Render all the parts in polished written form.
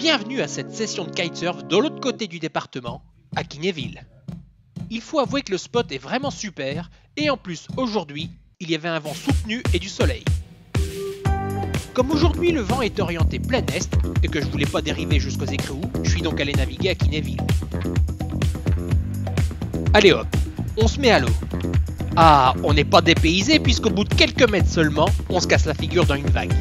Bienvenue à cette session de kitesurf de l'autre côté du département, à Kinéville. Il faut avouer que le spot est vraiment super, et en plus aujourd'hui, il y avait un vent soutenu et du soleil. Comme aujourd'hui le vent est orienté plein est, et que je voulais pas dériver jusqu'aux écrous, je suis donc allé naviguer à Kinéville. Allez hop, on se met à l'eau. Ah, on n'est pas dépaysé puisqu'au bout de quelques mètres seulement, on se casse la figure dans une vague.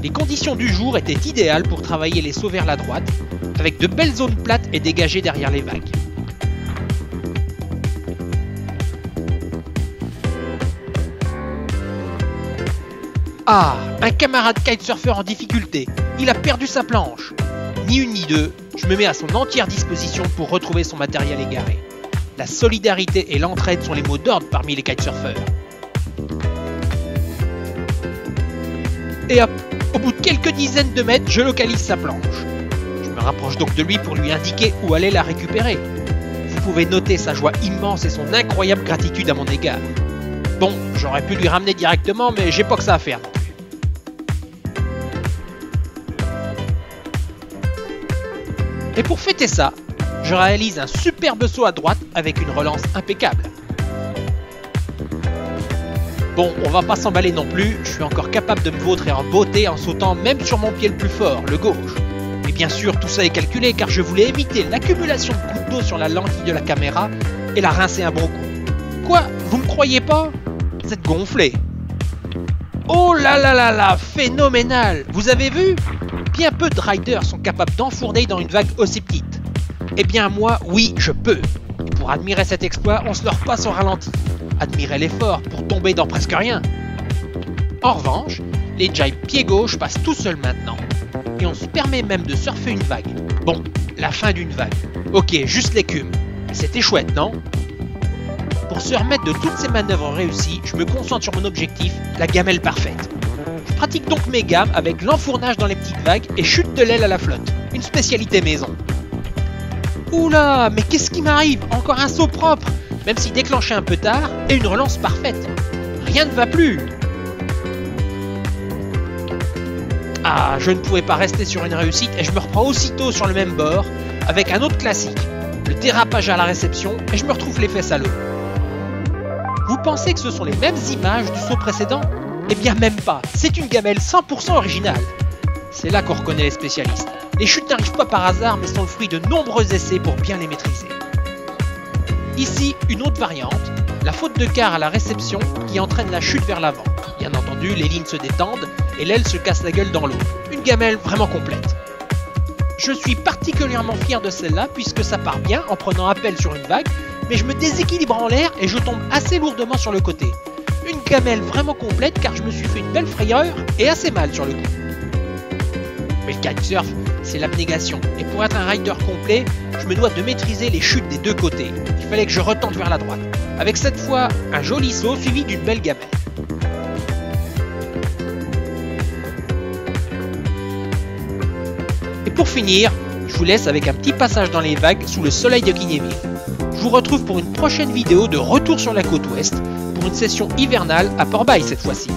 Les conditions du jour étaient idéales pour travailler les sauts vers la droite, avec de belles zones plates et dégagées derrière les vagues. Ah, un camarade kitesurfer en difficulté, il a perdu sa planche. Ni une ni deux, je me mets à son entière disposition pour retrouver son matériel égaré. La solidarité et l'entraide sont les mots d'ordre parmi les kitesurfers. Et hop, au bout de quelques dizaines de mètres, je localise sa planche. Je me rapproche donc de lui pour lui indiquer où aller la récupérer. Vous pouvez noter sa joie immense et son incroyable gratitude à mon égard. Bon, j'aurais pu lui ramener directement, mais j'ai pas que ça à faire non plus. Et pour fêter ça, je réalise un superbe saut à droite avec une relance impeccable. Bon, on va pas s'emballer non plus, je suis encore capable de me vautrer en beauté en sautant même sur mon pied le plus fort, le gauche. Et bien sûr, tout ça est calculé car je voulais éviter l'accumulation de gouttes d'eau sur la lentille de la caméra et la rincer un bon coup. Quoi? Vous me croyez pas? Vous êtes gonflé. Oh là là là là, phénoménal! Vous avez vu? Bien peu de riders sont capables d'enfourner dans une vague aussi petite. Eh bien moi, oui, je peux. Et pour admirer cet exploit, on se leurre pas au ralenti. Admirez l'effort pour tomber dans presque rien. En revanche, les jibes pied gauche passent tout seuls maintenant. Et on se permet même de surfer une vague. Bon, la fin d'une vague. Ok, juste l'écume. C'était chouette, non? Pour se remettre de toutes ces manœuvres réussies, je me concentre sur mon objectif, la gamelle parfaite. Je pratique donc mes gammes avec l'enfournage dans les petites vagues et chute de l'aile à la flotte. Une spécialité maison. Oula, mais qu'est-ce qui m'arrive? Encore un saut propre, même si déclenché un peu tard, et une relance parfaite. Rien ne va plus. Ah, je ne pouvais pas rester sur une réussite et je me reprends aussitôt sur le même bord, avec un autre classique, le dérapage à la réception, et je me retrouve les fesses à l'eau. Vous pensez que ce sont les mêmes images du saut précédent? Eh bien même pas, c'est une gamelle 100% originale. C'est là qu'on reconnaît les spécialistes. Les chutes n'arrivent pas par hasard mais sont le fruit de nombreux essais pour bien les maîtriser. Ici, une autre variante, la faute de quart à la réception qui entraîne la chute vers l'avant. Bien entendu, les lignes se détendent et l'aile se casse la gueule dans l'eau. Une gamelle vraiment complète. Je suis particulièrement fier de celle-là puisque ça part bien en prenant appel sur une vague, mais je me déséquilibre en l'air et je tombe assez lourdement sur le côté. Une gamelle vraiment complète car je me suis fait une belle frayeur et assez mal sur le coup. Mais le kitesurf, c'est l'abnégation. Et pour être un rider complet, je me dois de maîtriser les chutes des deux côtés. Il fallait que je retente vers la droite. Avec cette fois, un joli saut suivi d'une belle gamelle. Et pour finir, je vous laisse avec un petit passage dans les vagues sous le soleil de Kinéville. Je vous retrouve pour une prochaine vidéo de retour sur la côte ouest, pour une session hivernale à Port-Bail cette fois-ci.